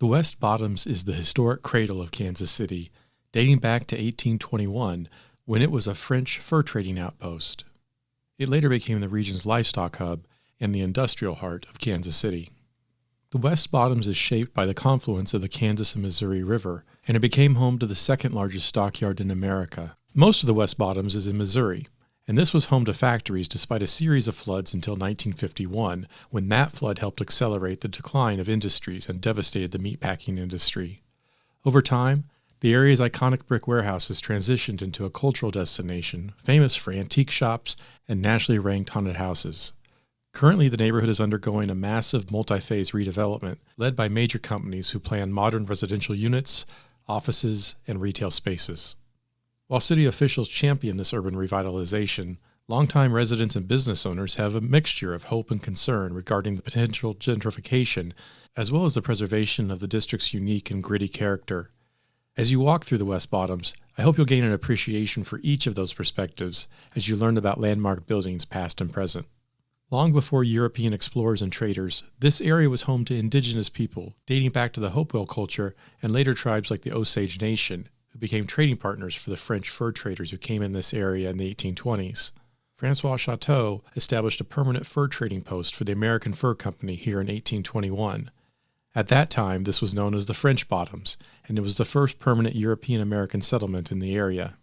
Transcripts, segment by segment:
The West Bottoms is the historic cradle of Kansas City, dating back to 1821 when it was a French fur trading outpost. It later became the region's livestock hub and the industrial heart of Kansas City. The West Bottoms is shaped by the confluence of the Kansas and Missouri River, and it became home to the second largest stockyard in America. Most of the West Bottoms is in Missouri, and this was home to factories despite a series of floods until 1951, when that flood helped accelerate the decline of industries and devastated the meatpacking industry. Over time, the area's iconic brick warehouses transitioned into a cultural destination, famous for antique shops and nationally ranked haunted houses. Currently, the neighborhood is undergoing a massive multi-phase redevelopment, led by major companies who plan modern residential units, offices, and retail spaces. While city officials champion this urban revitalization, longtime residents and business owners have a mixture of hope and concern regarding the potential gentrification, as well as the preservation of the district's unique and gritty character. As you walk through the West Bottoms, I hope you'll gain an appreciation for each of those perspectives as you learn about landmark buildings past and present. Long before European explorers and traders, this area was home to indigenous people, dating back to the Hopewell culture and later tribes like the Osage Nation, who became trading partners for the French fur traders who came in this area in the 1820s. Francois Chateau established a permanent fur trading post for the American Fur Company here in 1821. At that time, this was known as the French Bottoms, and it was the first permanent European-American settlement in the area.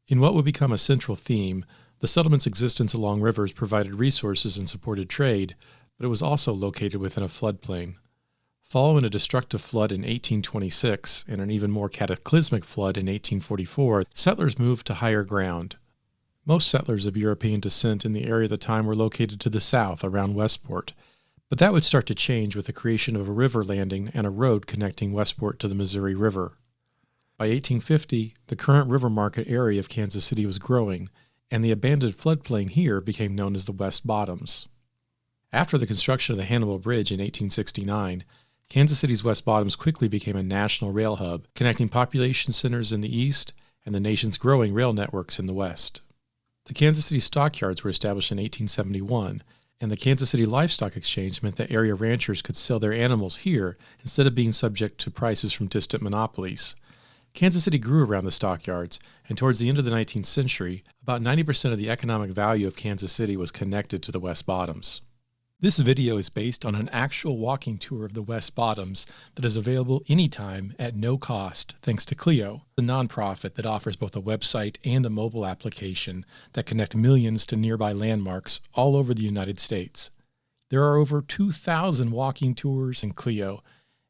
In what would become a central theme, the settlement's existence along rivers provided resources and supported trade, but it was also located within a floodplain. Following a destructive flood in 1826 and an even more cataclysmic flood in 1844, settlers moved to higher ground. Most settlers of European descent in the area at the time were located to the south around Westport, but that would start to change with the creation of a river landing and a road connecting Westport to the Missouri River. By 1850, the current river market area of Kansas City was growing, and the abandoned floodplain here became known as the West Bottoms. After the construction of the Hannibal Bridge in 1869, Kansas City's West Bottoms quickly became a national rail hub, connecting population centers in the east and the nation's growing rail networks in the west. The Kansas City stockyards were established in 1871, and the Kansas City Livestock Exchange meant that area ranchers could sell their animals here instead of being subject to prices from distant monopolies. Kansas City grew around the stockyards, and towards the end of the 19th century, about 90% of the economic value of Kansas City was connected to the West Bottoms. This video is based on an actual walking tour of the West Bottoms that is available anytime at no cost thanks to Clio, the nonprofit that offers both a website and a mobile application that connect millions to nearby landmarks all over the United States. There are over 2,000 walking tours in Clio,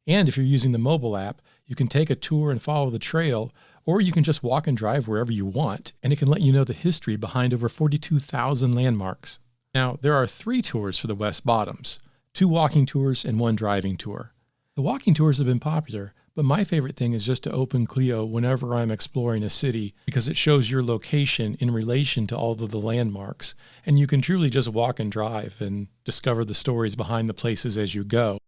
and if you're using the mobile app, you can take a tour and follow the trail, or you can just walk and drive wherever you want, and it can let you know the history behind over 42,000 landmarks. Now, there are 3 tours for the West Bottoms, 2 walking tours and 1 driving tour. The walking tours have been popular, but my favorite thing is just to open Clio whenever I'm exploring a city because it shows your location in relation to all of the landmarks, and you can truly just walk and drive and discover the stories behind the places as you go.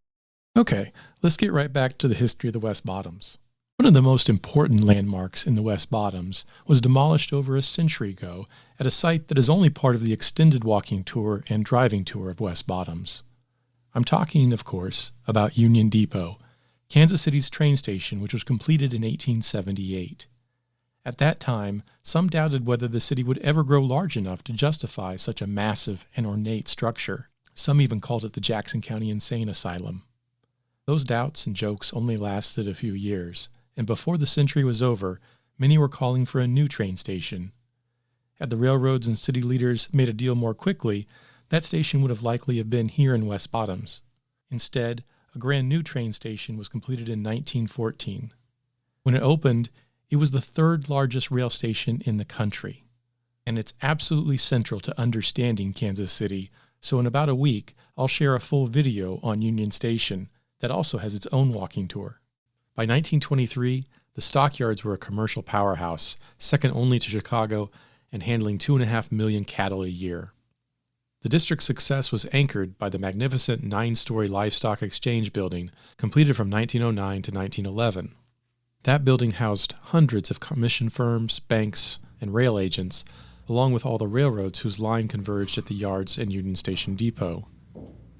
Okay, let's get right back to the history of the West Bottoms. One of the most important landmarks in the West Bottoms was demolished over a century ago at a site that is only part of the extended walking tour and driving tour of West Bottoms. I'm talking, of course, about Union Depot, Kansas City's train station, which was completed in 1878. At that time, some doubted whether the city would ever grow large enough to justify such a massive and ornate structure. Some even called it the Jackson County Insane Asylum. Those doubts and jokes only lasted a few years, and before the century was over, many were calling for a new train station. Had the railroads and city leaders made a deal more quickly, that station would have likely have been here in West Bottoms. Instead, a brand new train station was completed in 1914. When it opened, it was the 3rd largest rail station in the country, and it's absolutely central to understanding Kansas City, so in about a week, I'll share a full video on Union Station that also has its own walking tour. By 1923, the stockyards were a commercial powerhouse, second only to Chicago, and handling 2.5 million cattle a year. The district's success was anchored by the magnificent 9-story livestock exchange building, completed from 1909 to 1911. That building housed hundreds of commission firms, banks, and rail agents, along with all the railroads whose line converged at the yards and Union Station Depot.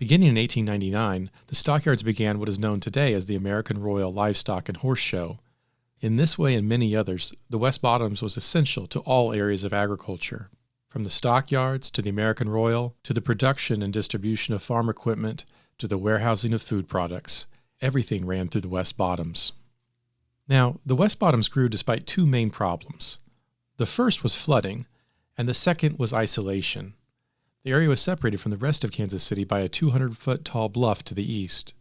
Beginning in 1899, the stockyards began what is known today as the American Royal Livestock and Horse Show. In this way and many others, the West Bottoms was essential to all areas of agriculture, from the stockyards to the American Royal, to the production and distribution of farm equipment, to the warehousing of food products. Everything ran through the West Bottoms. Now, the West Bottoms grew despite two main problems. The first was flooding, and the second was isolation. The area was separated from the rest of Kansas City by a 200-foot tall bluff to the east.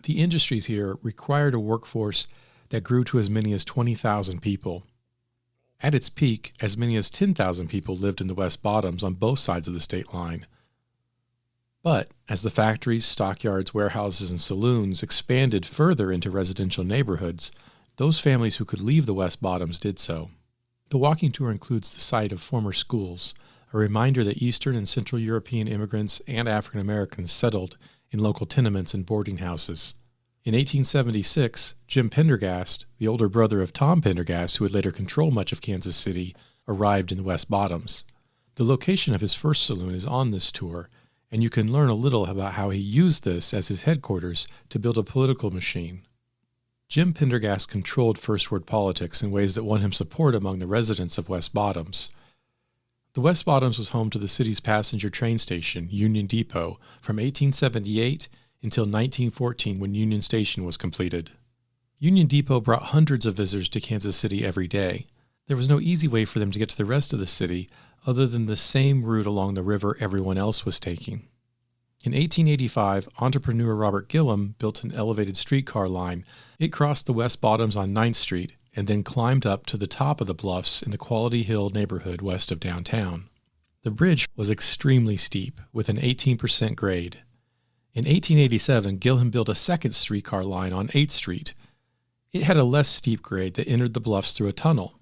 The industries here required a workforce that grew to as many as 20,000 people. At its peak, as many as 10,000 people lived in the West Bottoms on both sides of the state line. But as the factories, stockyards, warehouses, and saloons expanded further into residential neighborhoods, those families who could leave the West Bottoms did so. The walking tour includes the site of former schools, a reminder that Eastern and Central European immigrants and African Americans settled in local tenements and boarding houses. In 1876, Jim Pendergast, the older brother of Tom Pendergast, who would later control much of Kansas City, arrived in the West Bottoms. The location of his first saloon is on this tour, and you can learn a little about how he used this as his headquarters to build a political machine. Jim Pendergast controlled First Ward politics in ways that won him support among the residents of West Bottoms. The West Bottoms was home to the city's passenger train station, Union Depot, from 1878 until 1914 when Union Station was completed. Union Depot brought hundreds of visitors to Kansas City every day. There was no easy way for them to get to the rest of the city other than the same route along the river everyone else was taking. In 1885, entrepreneur Robert Gillum built an elevated streetcar line. It crossed the West Bottoms on 9th Street and then climbed up to the top of the bluffs in the Quality Hill neighborhood west of downtown. The bridge was extremely steep, with an 18% grade. In 1887, Gillum built a second streetcar line on 8th Street. It had a less steep grade that entered the bluffs through a tunnel.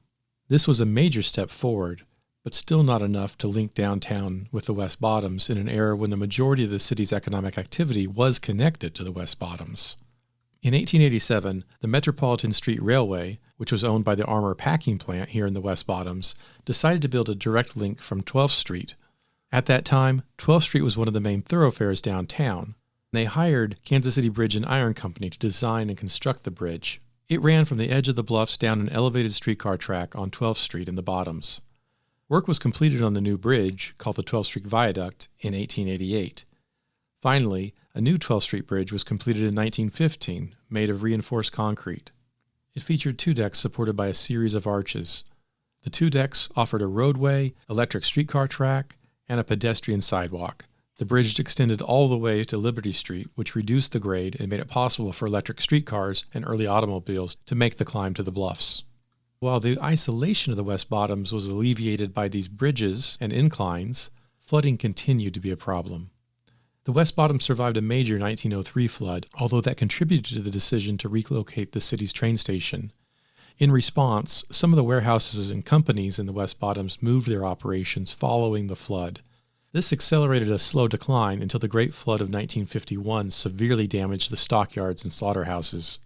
This was a major step forward, but still not enough to link downtown with the West Bottoms in an era when the majority of the city's economic activity was connected to the West Bottoms. In 1887, the Metropolitan Street Railway, which was owned by the Armour Packing Plant here in the West Bottoms, decided to build a direct link from 12th Street. At that time, 12th Street was one of the main thoroughfares downtown. They hired Kansas City Bridge and Iron Company to design and construct the bridge. It ran from the edge of the bluffs down an elevated streetcar track on 12th Street in the Bottoms. Work was completed on the new bridge, called the 12th Street Viaduct, in 1888. Finally, a new 12th Street bridge was completed in 1915, made of reinforced concrete. It featured two decks supported by a series of arches. The two decks offered a roadway, electric streetcar track, and a pedestrian sidewalk. The bridge extended all the way to Liberty Street, which reduced the grade and made it possible for electric streetcars and early automobiles to make the climb to the bluffs. While the isolation of the West Bottoms was alleviated by these bridges and inclines, flooding continued to be a problem. The West Bottoms survived a major 1903 flood, although that contributed to the decision to relocate the city's train station. In response, some of the warehouses and companies in the West Bottoms moved their operations following the flood. This accelerated a slow decline until the Great Flood of 1951 severely damaged the stockyards and slaughterhouses.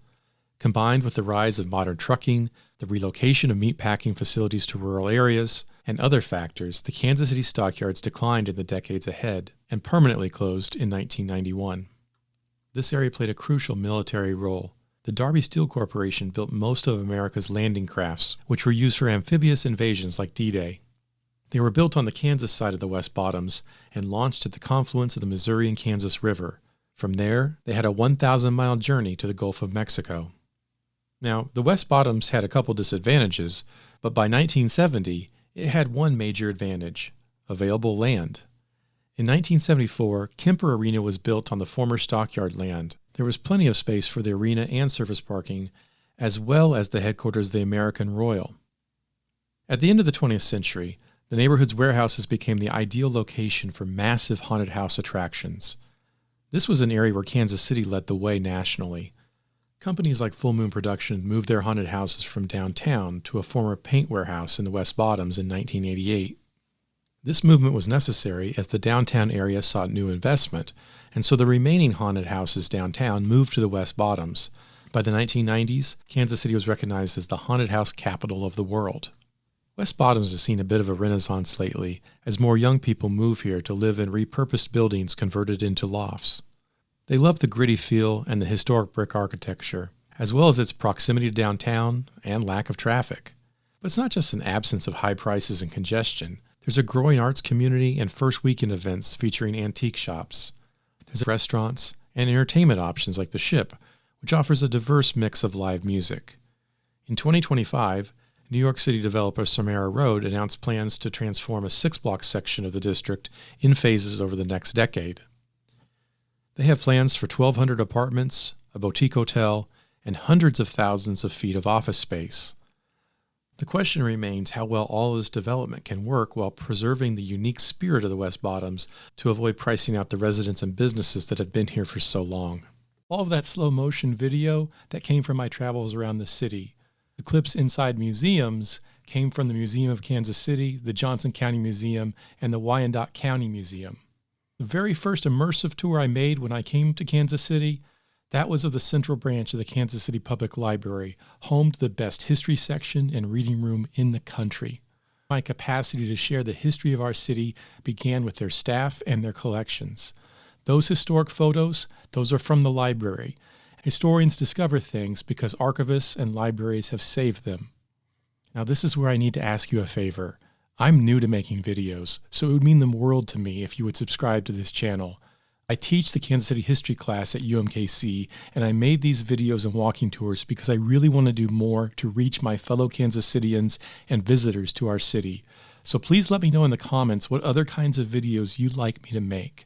Combined with the rise of modern trucking, the relocation of meatpacking facilities to rural areas, and other factors, the Kansas City stockyards declined in the decades ahead and permanently closed in 1991. This area played a crucial military role. The Darby Steel Corporation built most of America's landing crafts, which were used for amphibious invasions like D-Day. They were built on the Kansas side of the West Bottoms and launched at the confluence of the Missouri and Kansas River. From there, they had a 1,000-mile journey to the Gulf of Mexico. Now, the West Bottoms had a couple disadvantages, but by 1970, it had one major advantage: available land. In 1974, Kemper Arena was built on the former stockyard land. There was plenty of space for the arena and surface parking, as well as the headquarters of the American Royal. At the end of the 20th century, the neighborhood's warehouses became the ideal location for massive haunted house attractions. This was an area where Kansas City led the way nationally. Companies like Full Moon Production moved their haunted houses from downtown to a former paint warehouse in the West Bottoms in 1988. This movement was necessary as the downtown area sought new investment, and so the remaining haunted houses downtown moved to the West Bottoms. By the 1990s, Kansas City was recognized as the haunted house capital of the world. West Bottoms has seen a bit of a renaissance lately as more young people move here to live in repurposed buildings converted into lofts. They love the gritty feel and the historic brick architecture, as well as its proximity to downtown and lack of traffic. But it's not just an absence of high prices and congestion. There's a growing arts community and first weekend events featuring antique shops. There's restaurants and entertainment options like The Ship, which offers a diverse mix of live music. In 2025, New York City developer Samara Road announced plans to transform a 6-block section of the district in phases over the next decade. They have plans for 1,200 apartments, a boutique hotel, and hundreds of thousands of feet of office space. The question remains how well all of this development can work while preserving the unique spirit of the West Bottoms to avoid pricing out the residents and businesses that have been here for so long. All of that slow motion video that came from my travels around the city. The clips inside museums came from the Museum of Kansas City, the Johnson County Museum, and the Wyandotte County Museum. The very first immersive tour I made when I came to Kansas City, that was of the Central Branch of the Kansas City Public Library, home to the best history section and reading room in the country. My capacity to share the history of our city began with their staff and their collections. Those historic photos, those are from the library. Historians discover things because archivists and libraries have saved them. Now this is where I need to ask you a favor. I'm new to making videos, so it would mean the world to me if you would subscribe to this channel. I teach the Kansas City history class at UMKC, and I made these videos and walking tours because I really want to do more to reach my fellow Kansas Cityans and visitors to our city. So please let me know in the comments what other kinds of videos you'd like me to make.